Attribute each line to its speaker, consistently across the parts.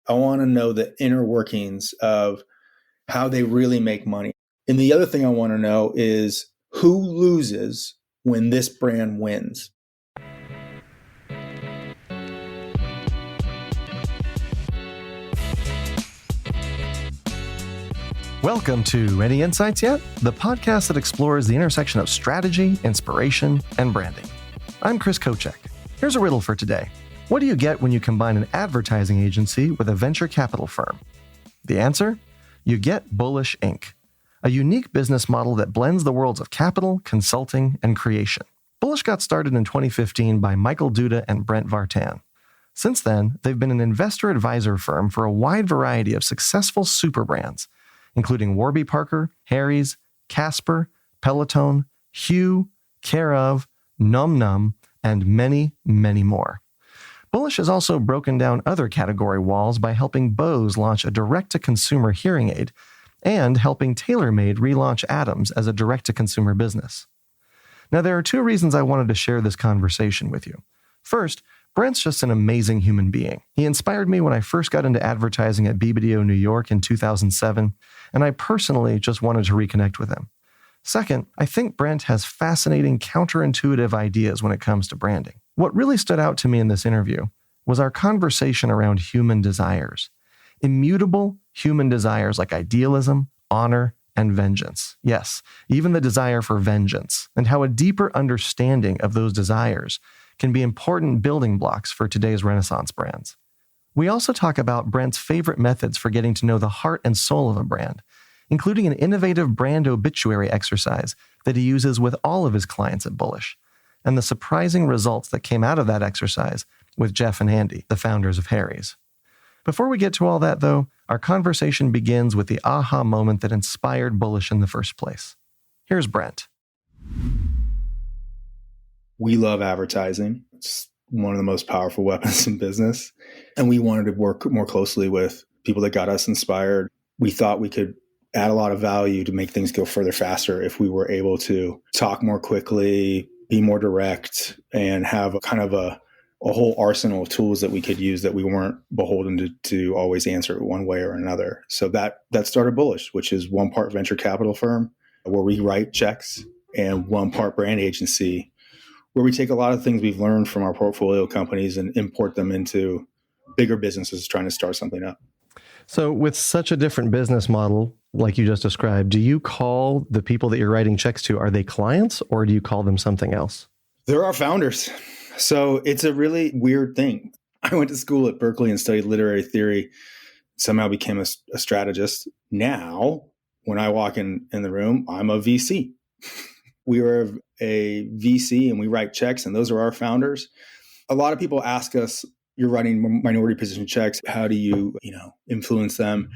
Speaker 1: I want to know the inner workings of how they really make money. And the other thing I want to know is who loses when this brand wins.
Speaker 2: Welcome to Any Insights Yet? The podcast that explores the intersection of strategy, inspiration, and branding. I'm Chris Kocek. Here's a riddle for today. What do you get when you combine an advertising agency with a venture capital firm? The answer? You get Bullish Inc., a unique business model that blends the worlds of capital, consulting, and creation. Bullish got started in 2015 by Michael Duda and Brent Vartan. Since then, they've been an investor advisor firm for a wide variety of successful super brands, including Warby Parker, Harry's, Casper, Peloton, Hue, Care of, Nom Nom, and many, many more. Bullish has also broken down other category walls by helping Bose launch a direct-to-consumer hearing aid and helping TaylorMade relaunch Adams as a direct-to-consumer business. Now, there are two reasons I wanted to share this conversation with you. First, Brent's just an amazing human being. He inspired me when I first got into advertising at BBDO New York in 2007, and I personally just wanted to reconnect with him. Second, I think Brent has fascinating counterintuitive ideas when it comes to branding. What really stood out to me in this interview was our conversation around human desires. Immutable human desires like idealism, honor, and vengeance. Yes, even the desire for vengeance, and how a deeper understanding of those desires can be important building blocks for today's Renaissance brands. We also talk about Brent's favorite methods for getting to know the heart and soul of a brand, including an innovative brand obituary exercise that he uses with all of his clients at Bullish, and the surprising results that came out of that exercise with Jeff and Andy, the founders of Harry's. Before we get to all that, though, our conversation begins with the aha moment that inspired Bullish in the first place. Here's Brent.
Speaker 1: We love advertising. It's one of the most powerful weapons in business. And we wanted to work more closely with people that got us inspired. We thought we could add a lot of value to make things go further faster if we were able to talk more quickly, be more direct, and have a kind of a whole arsenal of tools that we could use that we weren't beholden to always answer it one way or another. So that started Bullish, which is one part venture capital firm where we write checks and one part brand agency where we take a lot of things we've learned from our portfolio companies and import them into bigger businesses trying to start something up.
Speaker 2: So with such a different business model, like you just described, do you call the people that you're writing checks to, are they clients or do you call them something else?
Speaker 1: They're our founders. So it's a really weird thing. I went to school at Berkeley and studied literary theory, somehow became a strategist. Now, when I walk in the room, I'm a VC. We are a VC and we write checks, and those are our founders. A lot of people ask us, you're writing minority position checks. How do you, influence them?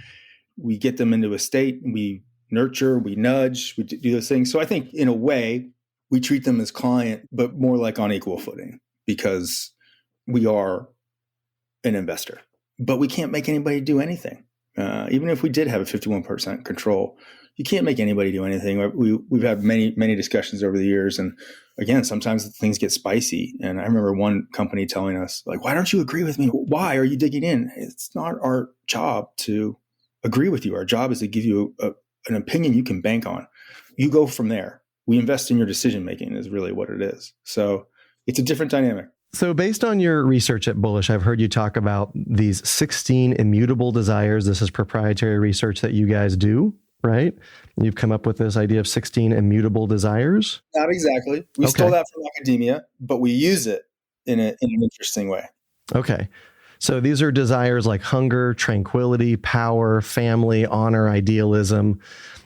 Speaker 1: We get them into a state, we nurture, we nudge, we do those things. So I think in a way, we treat them as client, but more like on equal footing because we are an investor. But we can't make anybody do anything. Even if we did have a 51% control, you can't make anybody do anything. We've had many, many discussions over the years. And again, sometimes things get spicy. And I remember one company telling us, like, why don't you agree with me? Why are you digging in? It's not our job to agree with you. Our job is to give you an opinion you can bank on. You go from there. We invest in your decision-making is really what it is. So it's a different dynamic.
Speaker 2: So based on your research at Bullish, I've heard you talk about these 16 immutable desires. This is proprietary research that you guys do, right? You've come up with this idea of 16 immutable desires?
Speaker 1: Not exactly. We stole that from academia, but we use it in an interesting way.
Speaker 2: Okay. So these are desires like hunger, tranquility, power, family, honor, idealism.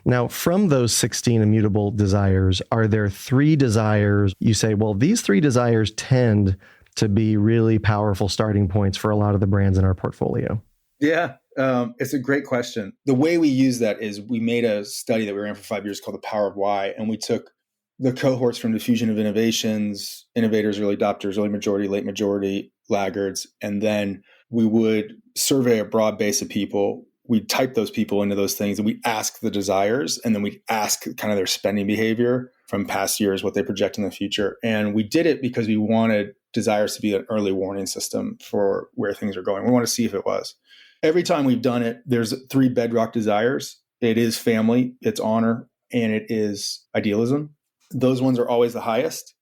Speaker 2: Now, from those 16 immutable desires, are there 3 desires you say, well, these 3 desires tend to be really powerful starting points for a lot of the brands in our portfolio?
Speaker 1: Yeah, it's a great question. The way we use that is we made a study that we ran for 5 years called The Power of Why, and we took the cohorts from diffusion of innovations, innovators, early adopters, early majority, late majority, laggards, and then we would survey a broad base of people. We'd type those people into those things and we ask the desires, and then we'd ask kind of their spending behavior from past years, what they project in the future. And we did it because we wanted desires to be an early warning system for where things are going. We want to see if it was. Every time we've done it, there's three bedrock desires. It is family, it's honor, and it is idealism. Those ones are always the highest,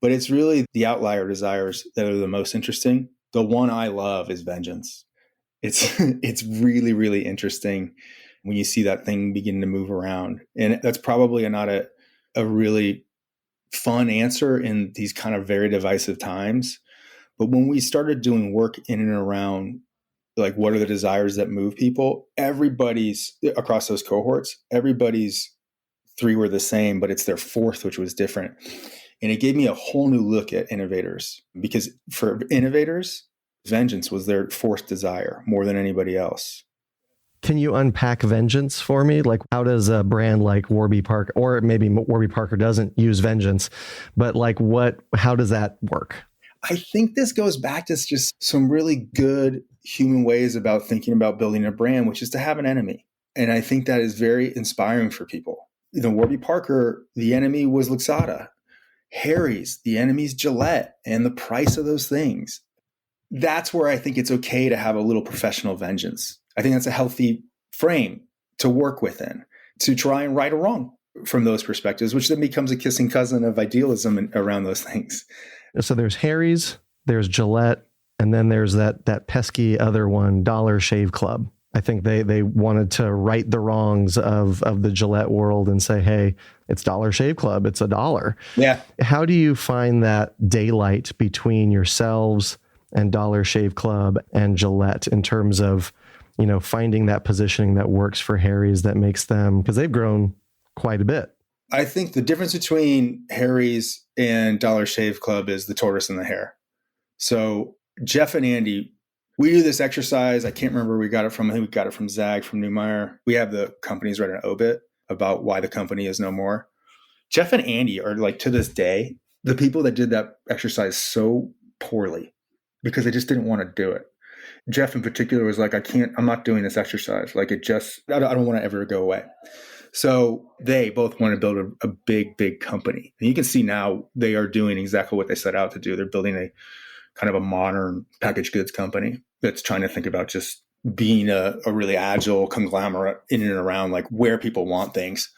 Speaker 1: but it's really the outlier desires that are the most interesting. The one I love is vengeance. It's really, really interesting when you see that thing begin to move around. And that's probably not a really fun answer in these kind of very divisive times. But when we started doing work in and around, like, what are the desires that move people, everybody's across those cohorts, everybody's three were the same, but it's their fourth, which was different. And it gave me a whole new look at innovators, because for innovators, vengeance was their fourth desire more than anybody else.
Speaker 2: Can you unpack vengeance for me? Like, how does a brand like Warby Parker, or maybe Warby Parker doesn't use vengeance, but like how does that work?
Speaker 1: I think this goes back to just some really good human ways about thinking about building a brand, which is to have an enemy. And I think that is very inspiring for people. Warby Parker, the enemy was Luxada. Harry's, the enemy's Gillette, and the price of those things. That's where I think it's okay to have a little professional vengeance. I think that's a healthy frame to work within, to try and right or wrong from those perspectives, which then becomes a kissing cousin of idealism around those things.
Speaker 2: So there's Harry's, there's Gillette, and then there's that pesky other one, Dollar Shave Club. I think they wanted to right the wrongs of the Gillette world and say, hey, it's Dollar Shave Club, it's $1.
Speaker 1: Yeah.
Speaker 2: How do you find that daylight between yourselves and Dollar Shave Club and Gillette in terms of, finding that positioning that works for Harry's, that makes them, because they've grown quite a bit?
Speaker 1: I think the difference between Harry's and Dollar Shave Club is the tortoise and the hare. So Jeff and Andy, we do this exercise. I can't remember where we got it from. I think we got it from Zag, from Newmeyer. We have the companies write an obit about why the company is no more. Jeff and Andy are, like, to this day, the people that did that exercise so poorly because they just didn't want to do it. Jeff in particular was like, I'm not doing this exercise. Like, I don't want to ever go away. So they both want to build a big, big company. And you can see now they are doing exactly what they set out to do. They're building a kind of a modern packaged goods company that's trying to think about just being a really agile conglomerate in and around, like, where people want things.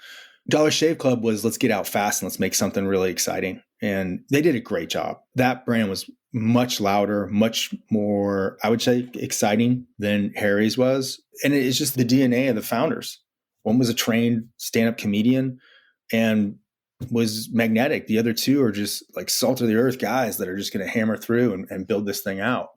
Speaker 1: Dollar Shave Club was, let's get out fast and let's make something really exciting. And they did a great job. That brand was much louder, much more, I would say, exciting than Harry's was. And it's just the DNA of the founders. One was a trained stand-up comedian and was magnetic. The other two are just like salt of the earth guys that are just going to hammer through and build this thing out.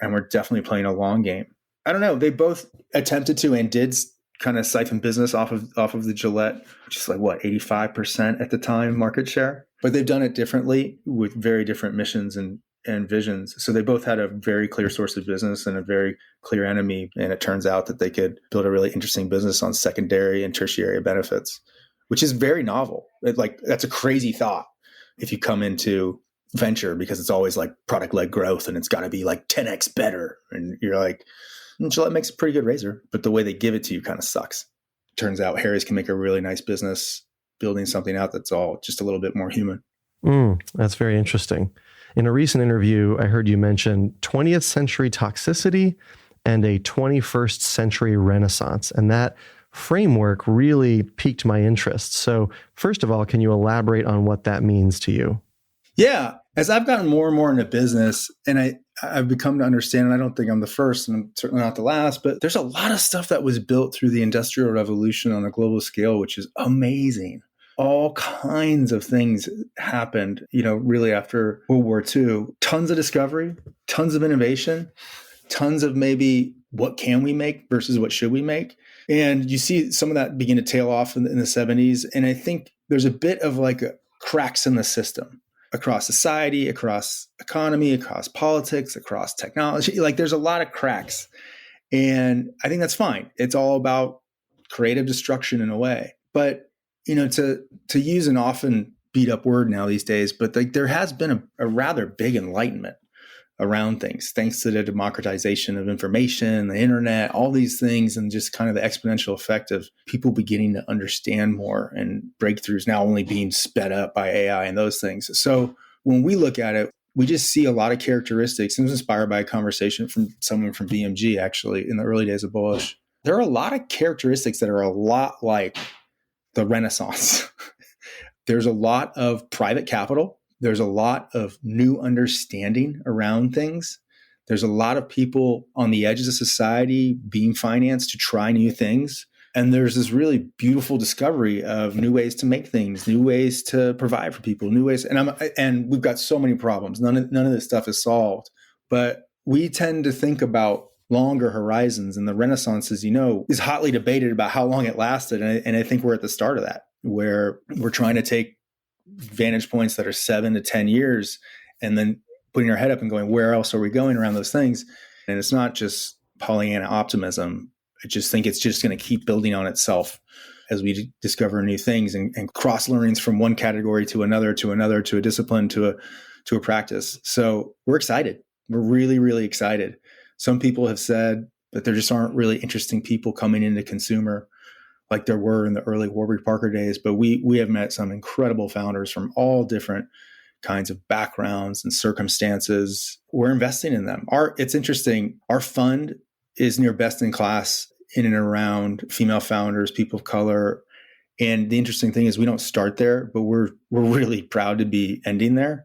Speaker 1: And we're definitely playing a long game. I don't know. They both attempted to and did kind of siphon business off of the Gillette, which is like, 85% at the time market share. But they've done it differently with very different missions and visions. So they both had a very clear source of business and a very clear enemy. And it turns out that they could build a really interesting business on secondary and tertiary benefits, which is very novel. That's a crazy thought if you come into venture, because it's always like product-led growth and it's got to be like 10x better. And you're like, Gillette makes a pretty good razor, but the way they give it to you kind of sucks. Turns out Harry's can make a really nice business building something out that's all just a little bit more human.
Speaker 2: That's very interesting. In a recent interview, I heard you mention 20th century toxicity and a 21st century renaissance. And that framework really piqued my interest. So first of all, can you elaborate on what that means to you?
Speaker 1: Yeah. As I've gotten more and more into business, and I've become to understand, and I don't think I'm the first and I'm certainly not the last, but there's a lot of stuff that was built through the Industrial Revolution on a global scale, which is amazing. All kinds of things happened, really after World War II. Tons of discovery, tons of innovation, tons of maybe what can we make versus what should we make. And you see some of that begin to tail off in the 70s. And I think there's a bit of like cracks in the system across society, across economy, across politics, across technology. Like, there's a lot of cracks. And I think that's fine. It's all about creative destruction in a way. But to use an often beat up word now these days, but there has been a rather big enlightenment around things, thanks to the democratization of information, the internet, all these things, and just kind of the exponential effect of people beginning to understand more and breakthroughs now only being sped up by AI and those things. So when we look at it, we just see a lot of characteristics. It was inspired by a conversation from someone from BMG, actually, in the early days of Bullish. There are a lot of characteristics that are a lot like the Renaissance. There's a lot of private capital. There's a lot of new understanding around things. There's a lot of people on the edges of society being financed to try new things. And there's this really beautiful discovery of new ways to make things, new ways to provide for people, new ways. And we've got so many problems. None of this stuff is solved. But we tend to think about longer horizons. And the Renaissance, as you know, is hotly debated about how long it lasted. And I think we're at the start of that, where we're trying to take vantage points that are 7 to 10 years and then putting our head up and going, where else are we going around those things? And it's not just Pollyanna optimism. I just think it's just going to keep building on itself as we discover new things and cross learnings from one category to another, to a discipline, to a practice. So we're excited. We're really, really excited. Some people have said that there just aren't really interesting people coming into consumer like there were in the early Warby Parker days. But we have met some incredible founders from all different kinds of backgrounds and circumstances. We're investing in them. It's interesting. Our fund is near best in class in and around female founders, people of color. And the interesting thing is we don't start there, but we're really proud to be ending there.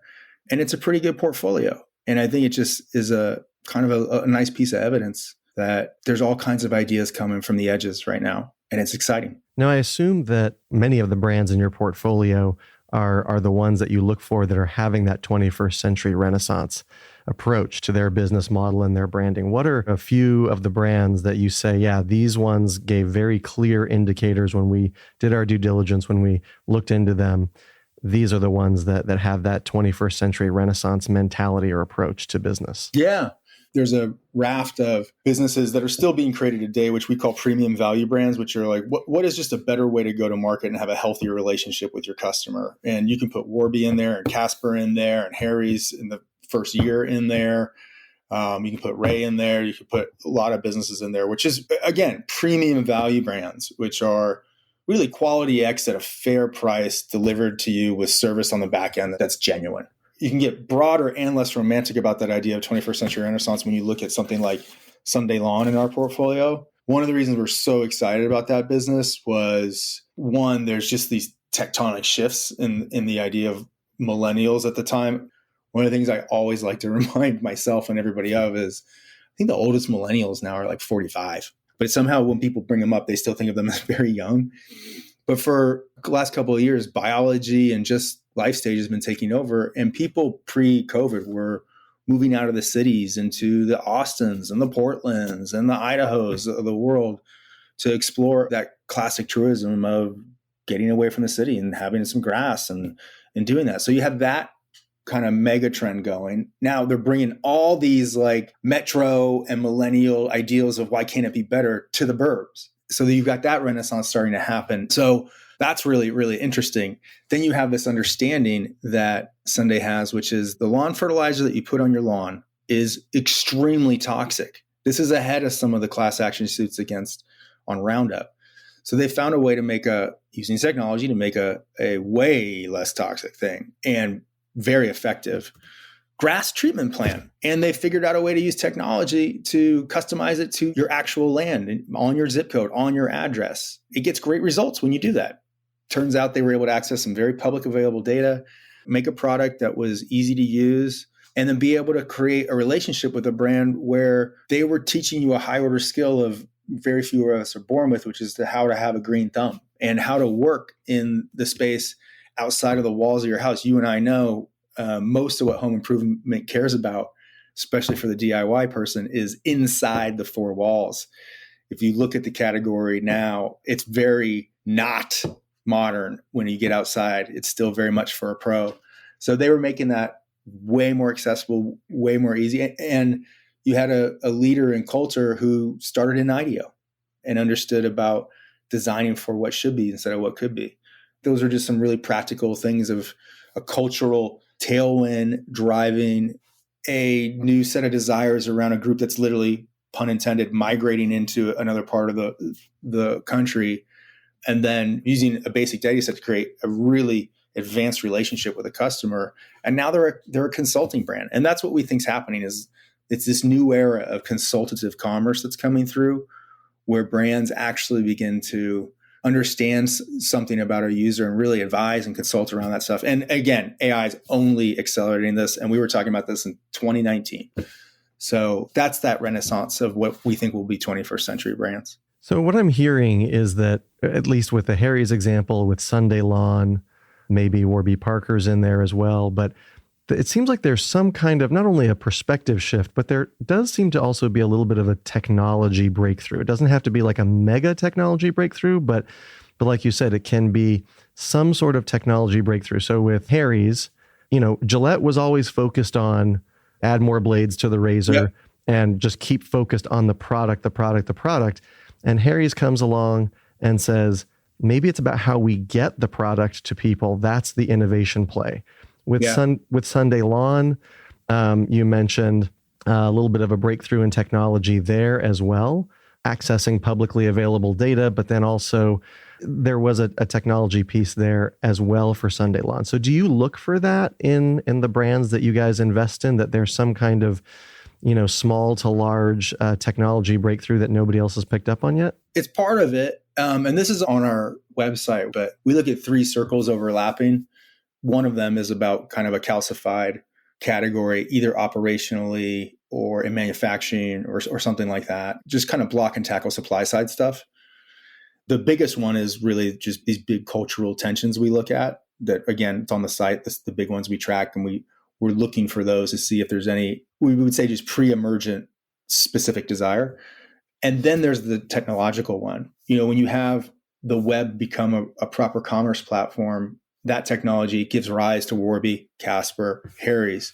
Speaker 1: And it's a pretty good portfolio. And I think it just is a kind of a nice piece of evidence that there's all kinds of ideas coming from the edges right now. And it's exciting.
Speaker 2: Now, I assume that many of the brands in your portfolio are the ones that you look for that are having that 21st century Renaissance approach to their business model and their branding. What are a few of the brands that you say, yeah, these ones gave very clear indicators when we did our due diligence, when we looked into them? These are the ones that have that 21st century Renaissance mentality or approach to business.
Speaker 1: Yeah. There's a raft of businesses that are still being created today, which we call premium value brands, which are like, what is just a better way to go to market and have a healthier relationship with your customer? And you can put Warby in there and Casper in there and Harry's in the first year in there. You can put Ray in there. You can put a lot of businesses in there, which is, again, premium value brands, which are really quality X at a fair price delivered to you with service on the back end that's genuine. You can get broader and less romantic about that idea of 21st century Renaissance when you look at something like Sunday Lawn in our portfolio. One of the reasons we're so excited about that business was, one, there's just these tectonic shifts in the idea of millennials at the time. One of the things I always like to remind myself and everybody of is, I think the oldest millennials now are like 45. But somehow when people bring them up, they still think of them as very young. But for the last couple of years, biology and just life stage has been taking over. And people pre-COVID were moving out of the cities into the Austins and the Portlands and the Idahos of the world to explore that classic truism of getting away from the city and having some grass and doing that. So you have that kind of mega trend going. Now they're bringing all these like metro and millennial ideals of why can't it be better to the burbs. So you've got that renaissance starting to happen. So that's really, really interesting. Then you have this understanding that Sunday has, which is the lawn fertilizer that you put on your lawn is extremely toxic. This is ahead of some of the class action suits against on Roundup. So they found a way to using technology to make a way less toxic thing and very effective grass treatment plan. And they figured out a way to use technology to customize it to your actual land on your zip code, on your address. It gets great results when you do that. Turns out they were able to access some very public available data, make a product that was easy to use, and then be able to create a relationship with a brand where they were teaching you a high order skill of very few of us are born with, which is how to have a green thumb and how to work in the space outside of the walls of your house. You and I know most of what home improvement cares about, especially for the DIY person, is inside the four walls. If you look at the category now, it's very not modern. When you get outside, it's still very much for a pro. So they were making that way more accessible, way more easy. And you had a leader in culture who started in IDEO and understood about designing for what should be instead of what could be. Those are just some really practical things of a cultural tailwind driving a new set of desires around a group that's literally, pun intended, migrating into another part of the country, and then using a basic data set to create a really advanced relationship with a customer. And now they're a consulting brand. And that's what we think is happening is it's this new era of consultative commerce that's coming through where brands actually begin to understand something about our user and really advise and consult around that stuff. And again, AI is only accelerating this. And we were talking about this in 2019. So that's that renaissance of what we think will be 21st century brands.
Speaker 2: So what I'm hearing is that, at least with the Harry's example, with Sunday Lawn, maybe Warby Parker's in there as well, but it seems like there's some kind of not only a perspective shift, but there does seem to also be a little bit of a technology breakthrough. It doesn't have to be like a mega technology breakthrough, but like you said, it can be some sort of technology breakthrough. So with Harry's, Gillette was always focused on add more blades to the razor. Yep. And just keep focused on the product. And Harry's comes along and says, maybe it's about how we get the product to people. That's the innovation play. With Sunday Lawn, you mentioned a little bit of a breakthrough in technology there as well, accessing publicly available data, but then also there was a technology piece there as well for Sunday Lawn. So do you look for that in the brands that you guys invest in, that there's some kind of small to large technology breakthrough that nobody else has picked up on yet?
Speaker 1: It's part of it. And this is on our website, but we look at 3 circles overlapping. One of them is about kind of a calcified category, either operationally or in manufacturing or something like that. Just kind of block and tackle supply side stuff. The biggest one is really just these big cultural tensions we look at that, again, it's on the site. That's the big ones we track, and we're looking for those to see if there's any, we would say just pre-emergent specific desire. And then there's the technological one. When you have the web become a proper commerce platform, that technology gives rise to Warby, Casper, Harry's.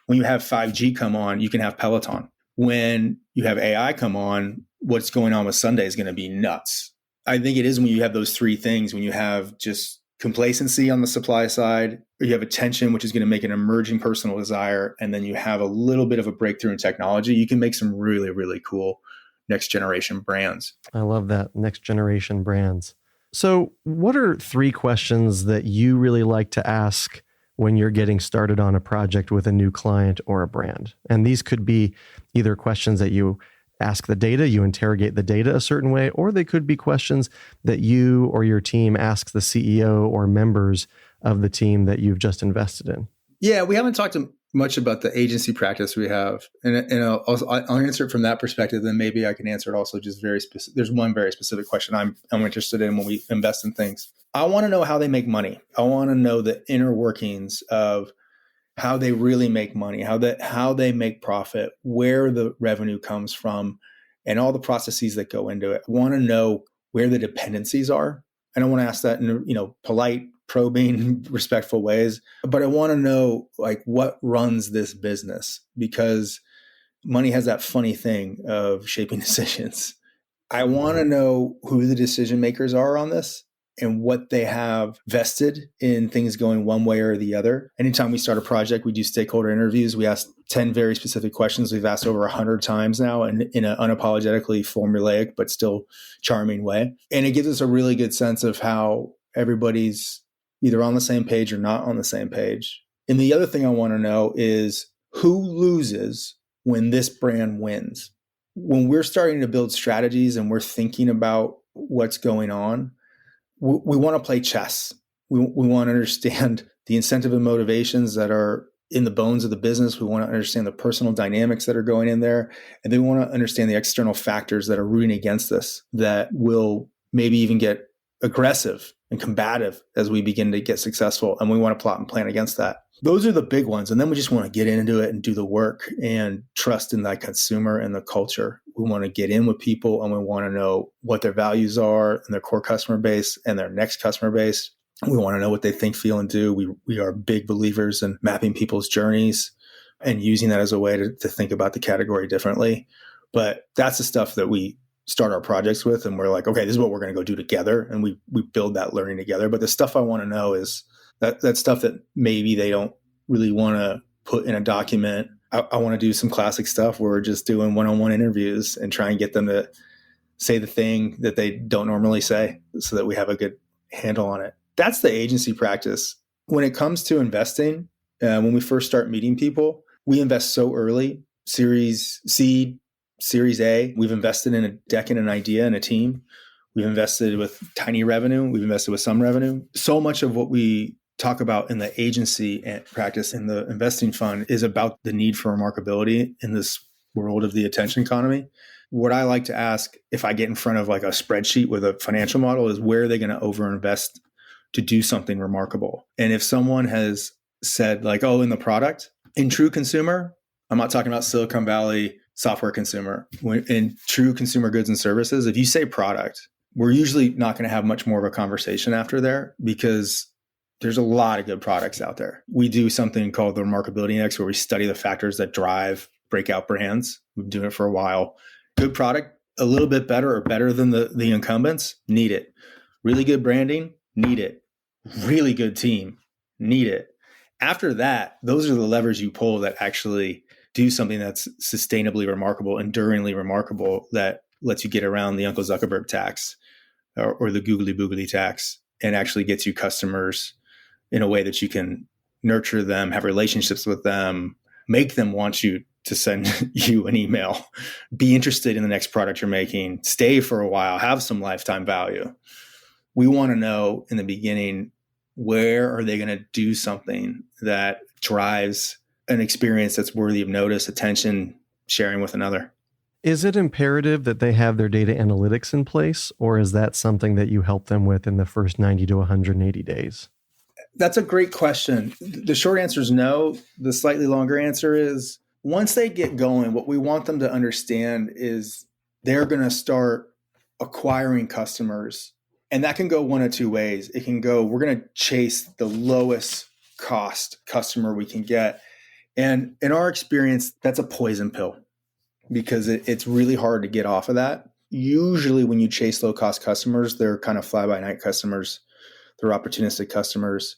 Speaker 1: When you have 5G come on, you can have Peloton. When you have AI come on, what's going on with Sunday is going to be nuts. I think it is when you have those 3 things, when you have just complacency on the supply side, or you have attention, which is going to make an emerging personal desire, and then you have a little bit of a breakthrough in technology, you can make some really, really cool next generation brands.
Speaker 2: I love that, next generation brands. So what are 3 questions that you really like to ask when you're getting started on a project with a new client or a brand? And these could be either questions that you ask the data, you interrogate the data a certain way, or they could be questions that you or your team asks the CEO or members of the team that you've just invested in.
Speaker 1: Yeah, we haven't talked much about the agency practice we have. And I'll answer it from that perspective. Then maybe I can answer it also just very specific. There's one very specific question I'm interested in when we invest in things. I want to know how they make money. I want to know the inner workings of how they really make money, how they make profit, where the revenue comes from, and all the processes that go into it. I want to know where the dependencies are. And I want to ask that in polite, probing, respectful ways. But I want to know what runs this business, because money has that funny thing of shaping decisions. I want to know who the decision makers are on this and what they have vested in things going one way or the other. Anytime we start a project, we do stakeholder interviews. We ask 10 very specific questions we've asked over 100 times now, and in an unapologetically formulaic but still charming way. And it gives us a really good sense of how everybody's either on the same page or not on the same page. And the other thing I want to know is who loses when this brand wins. When we're starting to build strategies and we're thinking about what's going on, we want to play chess. We want to understand the incentive and motivations that are in the bones of the business. We want to understand the personal dynamics that are going in there. And then we want to understand the external factors that are rooting against this, that will maybe even get aggressive and combative as we begin to get successful. And we want to plot and plan against that. Those are the big ones. And then we just want to get into it and do the work and trust in that consumer and the culture. We want to get in with people, and we want to know what their values are and their core customer base and their next customer base. We want to know what they think, feel, and do. We are big believers in mapping people's journeys and using that as a way to think about the category differently. But that's the stuff that we start our projects with. And we're like, okay, this is what we're going to go do together. And we build that learning together. But the stuff I want to know is that stuff that maybe they don't really want to put in a document. I want to do some classic stuff where we're just doing one-on-one interviews and try and get them to say the thing that they don't normally say so that we have a good handle on it. That's the agency practice. When it comes to investing, when we first start meeting people, we invest so early, Series C, Series A. We've invested in a deck and an idea and a team. We've invested with tiny revenue. We've invested with some revenue. So much of what we talk about in the agency and practice in the investing fund is about the need for remarkability in this world of the attention economy. What I like to ask if I get in front of like a spreadsheet with a financial model is where are they going to overinvest to do something remarkable? And if someone has said like, oh, in the product, in true consumer, I'm not talking about Silicon Valley software consumer, in true consumer goods and services, if you say product, we're usually not going to have much more of a conversation after there because there's a lot of good products out there. We do something called the Remarkability Index where we study the factors that drive breakout brands. We've been doing it for a while. Good product, a little bit better or better than the incumbents, need it. Really good branding, need it. Really good team, need it. After that, those are the levers you pull that actually do something that's sustainably remarkable, enduringly remarkable, that lets you get around the Uncle Zuckerberg tax or the googly boogly tax and actually gets you customers in a way that you can nurture them, have relationships with them, make them want you to send you an email, be interested in the next product you're making, stay for a while, have some lifetime value. We want to know in the beginning, where are they going to do something that drives an experience that's worthy of notice, attention, sharing with another?
Speaker 2: Is it imperative that they have their data analytics in place, or is that something that you help them with in the first 90 to 180 days?
Speaker 1: That's a great question. The short answer is no. The slightly longer answer is once they get going, what we want them to understand is they're going to start acquiring customers. And that can go one of two ways. It can go, we're going to chase the lowest cost customer we can get. And in our experience, that's a poison pill because it's really hard to get off of that. Usually when you chase low cost customers, they're kind of fly by night customers. They're opportunistic customers.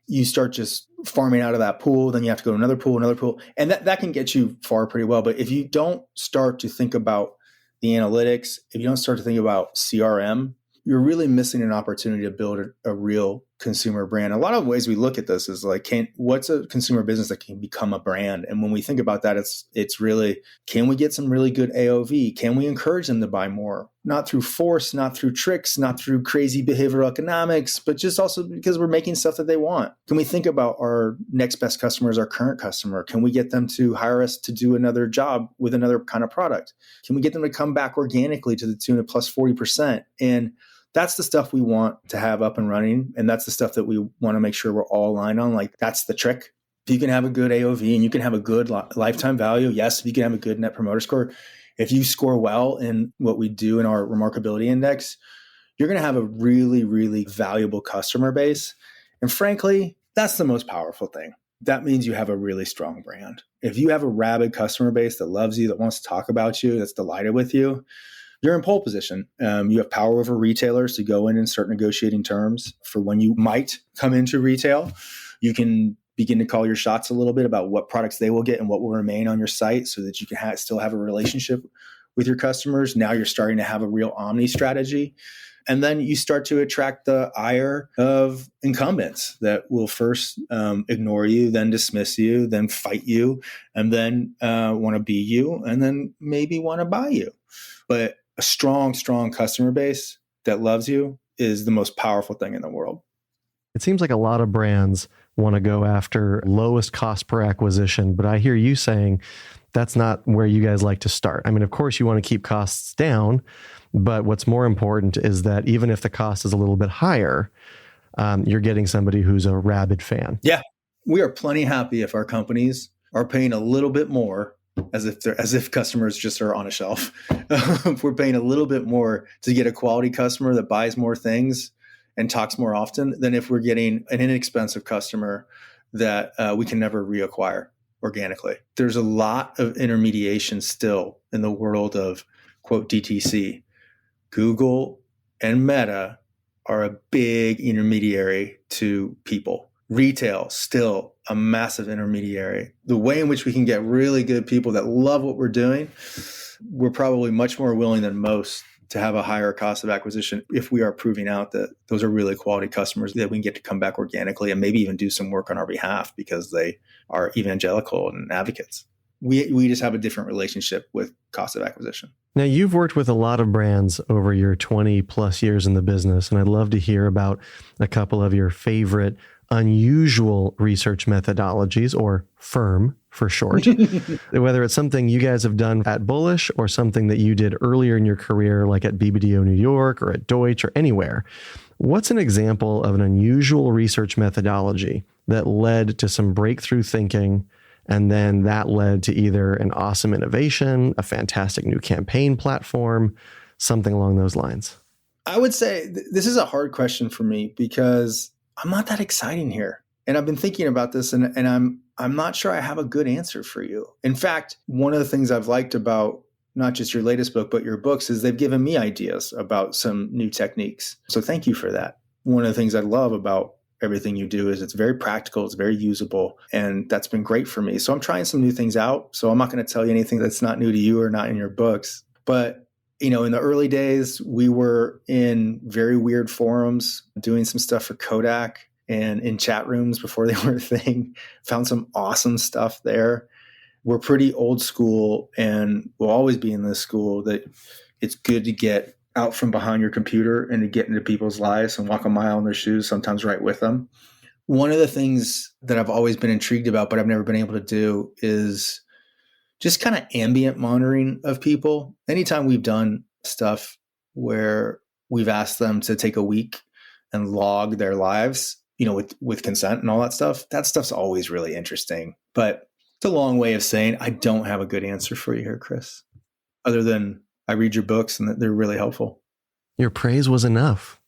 Speaker 1: You start just farming out of that pool, then you have to go to another pool. And that can get you far pretty well. But if you don't start to think about the analytics, if you don't start to think about CRM, you're really missing an opportunity to build a real consumer brand. A lot of ways we look at this is like, what's a consumer business that can become a brand? And when we think about that, it's really, can we get some really good AOV? Can we encourage them to buy more? Not through force, not through tricks, not through crazy behavioral economics, but just also because we're making stuff that they want. Can we think about our next best customer as our current customer? Can we get them to hire us to do another job with another kind of product? Can we get them to come back organically to the tune of plus 40%? And that's the stuff we want to have up and running. And that's the stuff that we want to make sure we're all aligned on. Like, that's the trick. If you can have a good AOV and you can have a good lifetime value, yes, if you can have a good net promoter score, if you score well in what we do in our remarkability index, you're going to have a really, really valuable customer base. And frankly, that's the most powerful thing. That means you have a really strong brand. If you have a rabid customer base that loves you, that wants to talk about you, that's delighted with you, you're in pole position. You have power over retailers to go in and start negotiating terms for when you might come into retail. You can begin to call your shots a little bit about what products they will get and what will remain on your site so that you can still have a relationship with your customers. Now you're starting to have a real omni strategy. And then you start to attract the ire of incumbents that will first ignore you, then dismiss you, then fight you, and then want to be you, and then maybe want to buy you. But a strong customer base that loves you is the most powerful thing in the world.
Speaker 2: It seems like a lot of brands want to go after lowest cost per acquisition, but I hear you saying that's not where you guys like to start. I mean, of course, you want to keep costs down, but what's more important is that even if the cost is a little bit higher, you're getting somebody who's a rabid fan.
Speaker 1: Yeah, we are plenty happy if our companies are paying a little bit more, as if customers just are on a shelf. If we're paying a little bit more to get a quality customer that buys more things and talks more often than if we're getting an inexpensive customer that we can never reacquire organically. There's a lot of intermediation still in the world of, quote, DTC. Google and Meta are a big intermediary to people. Retail, still a massive intermediary. The way in which we can get really good people that love what we're doing, we're probably much more willing than most to have a higher cost of acquisition if we are proving out that those are really quality customers that we can get to come back organically and maybe even do some work on our behalf because they are evangelical and advocates. We just have a different relationship with cost of acquisition.
Speaker 2: Now, you've worked with a lot of brands over your 20 plus years in the business, and I'd love to hear about a couple of your favorite unusual research methodologies, or FIRM for short, whether it's something you guys have done at Bullish or something that you did earlier in your career, like at BBDO New York or at Deutsch or anywhere. What's an example of an unusual research methodology that led to some breakthrough thinking, and then that led to either an awesome innovation, a fantastic new campaign platform, something along those lines?
Speaker 1: I would say this is a hard question for me because I'm not that exciting here. And I've been thinking about this and I'm not sure I have a good answer for you. In fact, one of the things I've liked about not just your latest book, but your books is they've given me ideas about some new techniques. So thank you for that. One of the things I love about everything you do is it's very practical, it's very usable, and that's been great for me. So I'm trying some new things out. So I'm not going to tell you anything that's not new to you or not in your books. But, in the early days, we were in very weird forums doing some stuff for Kodak and in chat rooms before they were a thing. Found some awesome stuff there. We're pretty old school and we'll always be in this school that it's good to get out from behind your computer and to get into people's lives and walk a mile in their shoes, sometimes right with them. One of the things that I've always been intrigued about, but I've never been able to do is just kind of ambient monitoring of people. Anytime we've done stuff where we've asked them to take a week and log their lives, with consent and all that stuff's always really interesting. But it's a long way of saying I don't have a good answer for you here, Chris, other than I read your books and they're really helpful.
Speaker 2: Your praise was enough.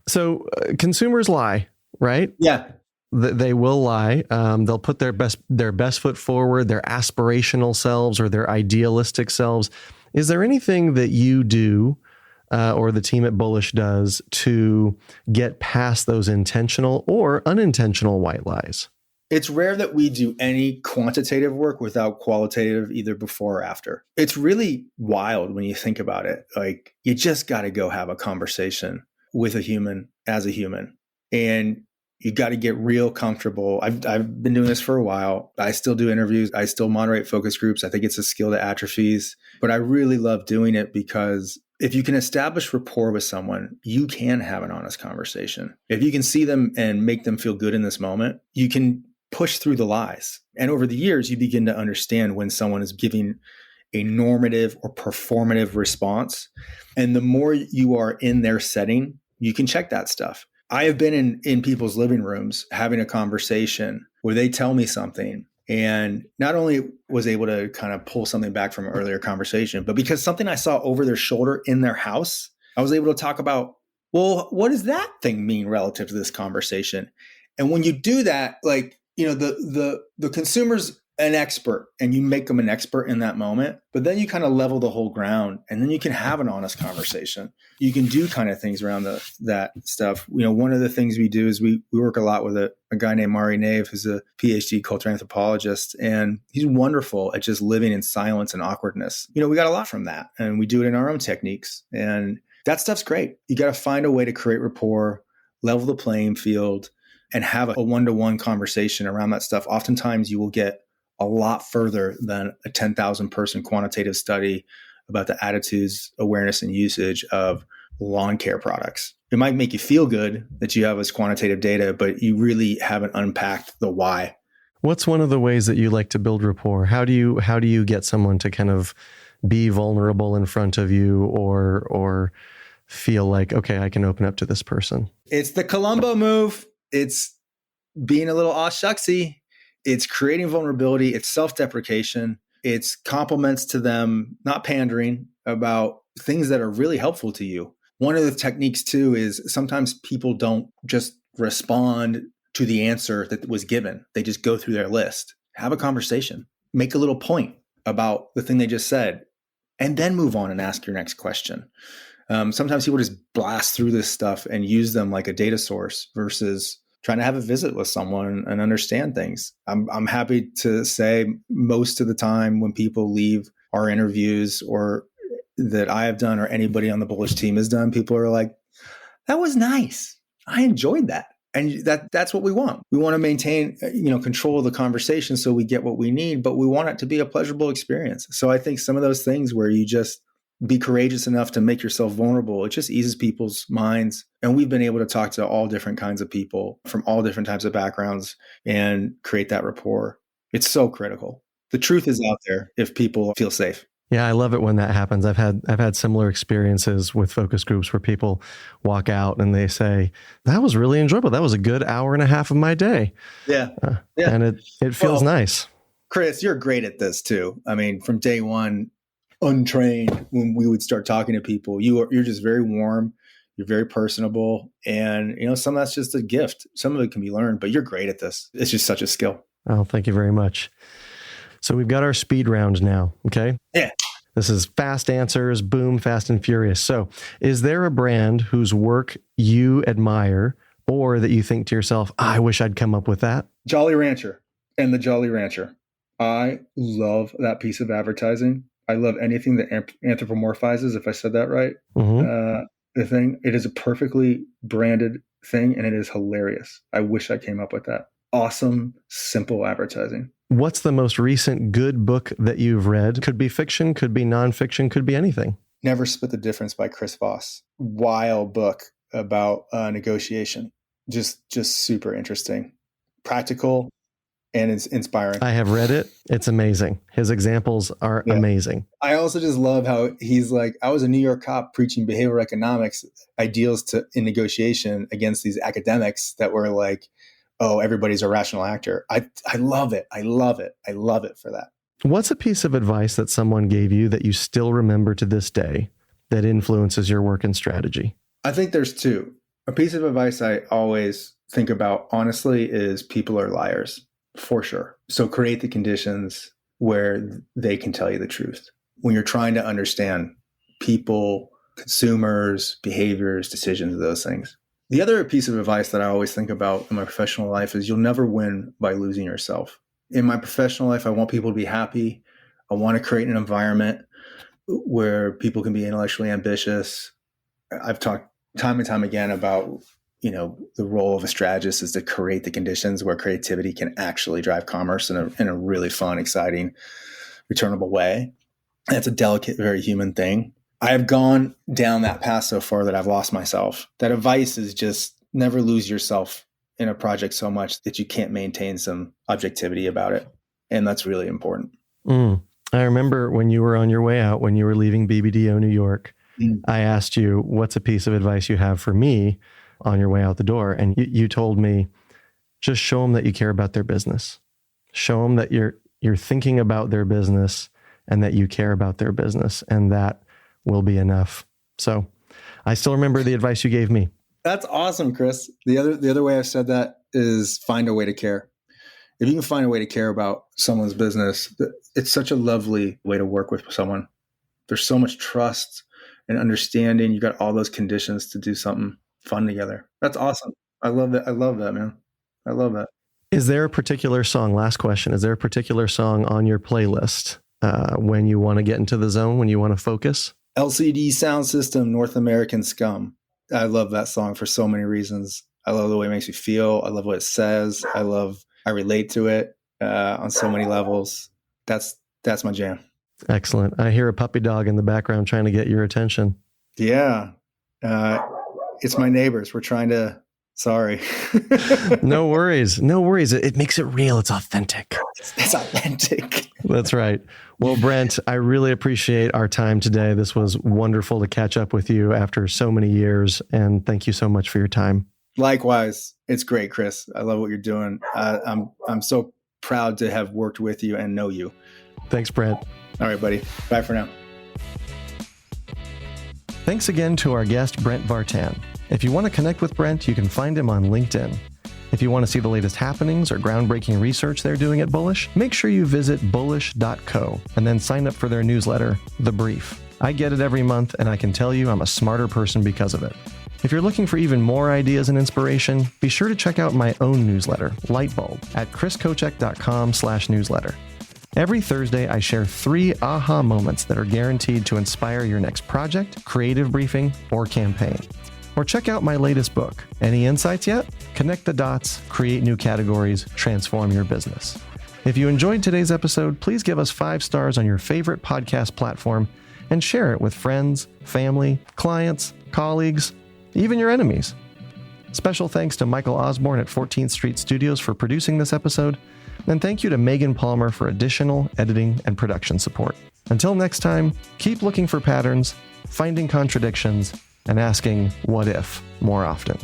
Speaker 2: So consumers lie, right?
Speaker 1: Yeah.
Speaker 2: They will lie. They'll put their best foot forward, their aspirational selves or their idealistic selves. Is there anything that you do or the team at Bullish does to get past those intentional or unintentional white lies?
Speaker 1: It's rare that we do any quantitative work without qualitative either before or after. It's really wild when you think about it. Like, you just got to go have a conversation with a human as a human. And you got to get real comfortable. I've been doing this for a while. I still do interviews. I still moderate focus groups. I think it's a skill that atrophies, but I really love doing it because if you can establish rapport with someone, you can have an honest conversation. If you can see them and make them feel good in this moment, you can push through the lies. And over the years, you begin to understand when someone is giving a normative or performative response. And the more you are in their setting, you can check that stuff. I have been in people's living rooms having a conversation where they tell me something and not only was able to kind of pull something back from an earlier conversation, but because something I saw over their shoulder in their house, I was able to talk about, well, what does that thing mean relative to this conversation? And when you do that, like, the consumer's an expert and you make them an expert in that moment, but then you kind of level the whole ground and then you can have an honest conversation. You can do kind of things around that stuff. One of the things we do is we work a lot with a guy named Mari Nave, who's a PhD cultural anthropologist, and he's wonderful at just living in silence and awkwardness. We got a lot from that and we do it in our own techniques, and that stuff's great. You got to find a way to create rapport, level the playing field, and have a one-to-one conversation around that stuff. Oftentimes you will get a lot further than a 10,000 person quantitative study about the attitudes, awareness, and usage of lawn care products. It might make you feel good that you have this quantitative data, but you really haven't unpacked the why.
Speaker 2: What's one of the ways that you like to build rapport? How do you get someone to kind of be vulnerable in front of you or feel like, okay, I can open up to this person?
Speaker 1: It's the Columbo move. It's being a little aw shucksy. It's creating vulnerability. It's self-deprecation. It's compliments to them, not pandering, about things that are really helpful to you. One of the techniques too is sometimes people don't just respond to the answer that was given. They just go through their list. Have a conversation. Make a little point about the thing they just said, and then move on and ask your next question. Sometimes people just blast through this stuff and use them like a data source versus trying to have a visit with someone and understand things. I'm happy to say most of the time when people leave our interviews or that I have done or anybody on the Bullish team has done, people are like, that was nice. I enjoyed that. And that's what we want. We want to maintain, control of the conversation so we get what we need, but we want it to be a pleasurable experience. So I think some of those things where you just be courageous enough to make yourself vulnerable, it just eases people's minds. And we've been able to talk to all different kinds of people from all different types of backgrounds and create that rapport. It's so critical. The truth is out there if people feel safe.
Speaker 2: Yeah, I love it when that happens. I've had similar experiences with focus groups where people walk out and they say, that was really enjoyable. That was a good hour and a half of my day.
Speaker 1: Yeah.
Speaker 2: And it feels nice.
Speaker 1: Chris, you're great at this too. I mean, from day one, untrained, when we would start talking to people, you're just very warm. You're very personable. And, some of that's just a gift. Some of it can be learned, but you're great at this. It's just such a skill.
Speaker 2: Oh, thank you very much. So we've got our speed round now. Okay.
Speaker 1: Yeah.
Speaker 2: This is fast answers, boom, fast and furious. So is there a brand whose work you admire or that you think to yourself, I wish I'd come up with that?
Speaker 1: Jolly Rancher and the Jolly Rancher. I love that piece of advertising. I love anything that anthropomorphizes, if I said that right.
Speaker 2: Mm-hmm.
Speaker 1: The thing, it is a perfectly branded thing and it is hilarious. I wish I came up with that. Awesome, simple advertising.
Speaker 2: What's the most recent good book that you've read? Could be fiction, could be nonfiction, could be anything.
Speaker 1: Never Split the Difference by Chris Voss. Wild book about negotiation. Just super interesting. Practical and it's inspiring.
Speaker 2: I have read it. It's amazing. His examples are amazing.
Speaker 1: I also just love how he's like, I was a New York cop preaching behavioral economics ideals in negotiation against these academics that were like, oh, everybody's a rational actor. I love it. I love it. I love it for that.
Speaker 2: What's a piece of advice that someone gave you that you still remember to this day that influences your work and strategy?
Speaker 1: I think there's two. A piece of advice I always think about, honestly, is people are liars, for sure. So create the conditions where they can tell you the truth. When you're trying to understand people, consumers, behaviors, decisions, those things. The other piece of advice that I always think about in my professional life is you'll never win by losing yourself. In my professional life, I want people to be happy. I want to create an environment where people can be intellectually ambitious. I've talked time and time again about, the role of a strategist is to create the conditions where creativity can actually drive commerce in a really fun, exciting, returnable way. That's a delicate, very human thing. I have gone down that path so far that I've lost myself. That advice is just never lose yourself in a project so much that you can't maintain some objectivity about it. And that's really important.
Speaker 2: I remember when you were on your way out, when you were leaving BBDO New York, I asked you, what's a piece of advice you have for me on your way out the door? And you told me, just show them that you care about their business. Show them that you're thinking about their business and that you care about their business. And that will be enough. So I still remember the advice you gave me.
Speaker 1: That's awesome, Chris. The other way I've said that is find a way to care. If you can find a way to care about someone's business, it's such a lovely way to work with someone. There's so much trust and understanding. You got all those conditions to do something fun together. That's awesome. I love that. I love that, man. I love that.
Speaker 2: Is there a particular song, last question, is there a particular song on your playlist when you want to get into the zone, when you want to focus?
Speaker 1: LCD Sound System, North American Scum. I love that song for so many reasons. I love the way it makes me feel. I love what it says. I relate to it on so many levels. That's my jam.
Speaker 2: Excellent. I hear a puppy dog in the background trying to get your attention.
Speaker 1: Yeah. It's my neighbors. We're trying to, sorry.
Speaker 2: No worries. No worries. It makes it real. It's authentic.
Speaker 1: It's authentic.
Speaker 2: That's right. Well, Brent, I really appreciate our time today. This was wonderful to catch up with you after so many years. And thank you so much for your time.
Speaker 1: Likewise. It's great, Chris. I love what you're doing. I'm so proud to have worked with you and know you.
Speaker 2: Thanks, Brent.
Speaker 1: All right, buddy. Bye for now.
Speaker 2: Thanks again to our guest, Brent Vartan. If you want to connect with Brent, you can find him on LinkedIn. If you want to see the latest happenings or groundbreaking research they're doing at Bullish, make sure you visit bullish.co and then sign up for their newsletter, The Brief. I get it every month, and I can tell you I'm a smarter person because of it. If you're looking for even more ideas and inspiration, be sure to check out my own newsletter, Lightbulb, at chriskocek.com/newsletter. Every Thursday, I share 3 aha moments that are guaranteed to inspire your next project, creative briefing, or campaign. Or check out my latest book. Any insights yet? Connect the dots, create new categories, transform your business. If you enjoyed today's episode, please give us 5 stars on your favorite podcast platform and share it with friends, family, clients, colleagues, even your enemies. Special thanks to Michael Osborne at 14th Street Studios for producing this episode, and thank you to Megan Palmer for additional editing and production support. Until next time, keep looking for patterns, finding contradictions, and asking what if more often.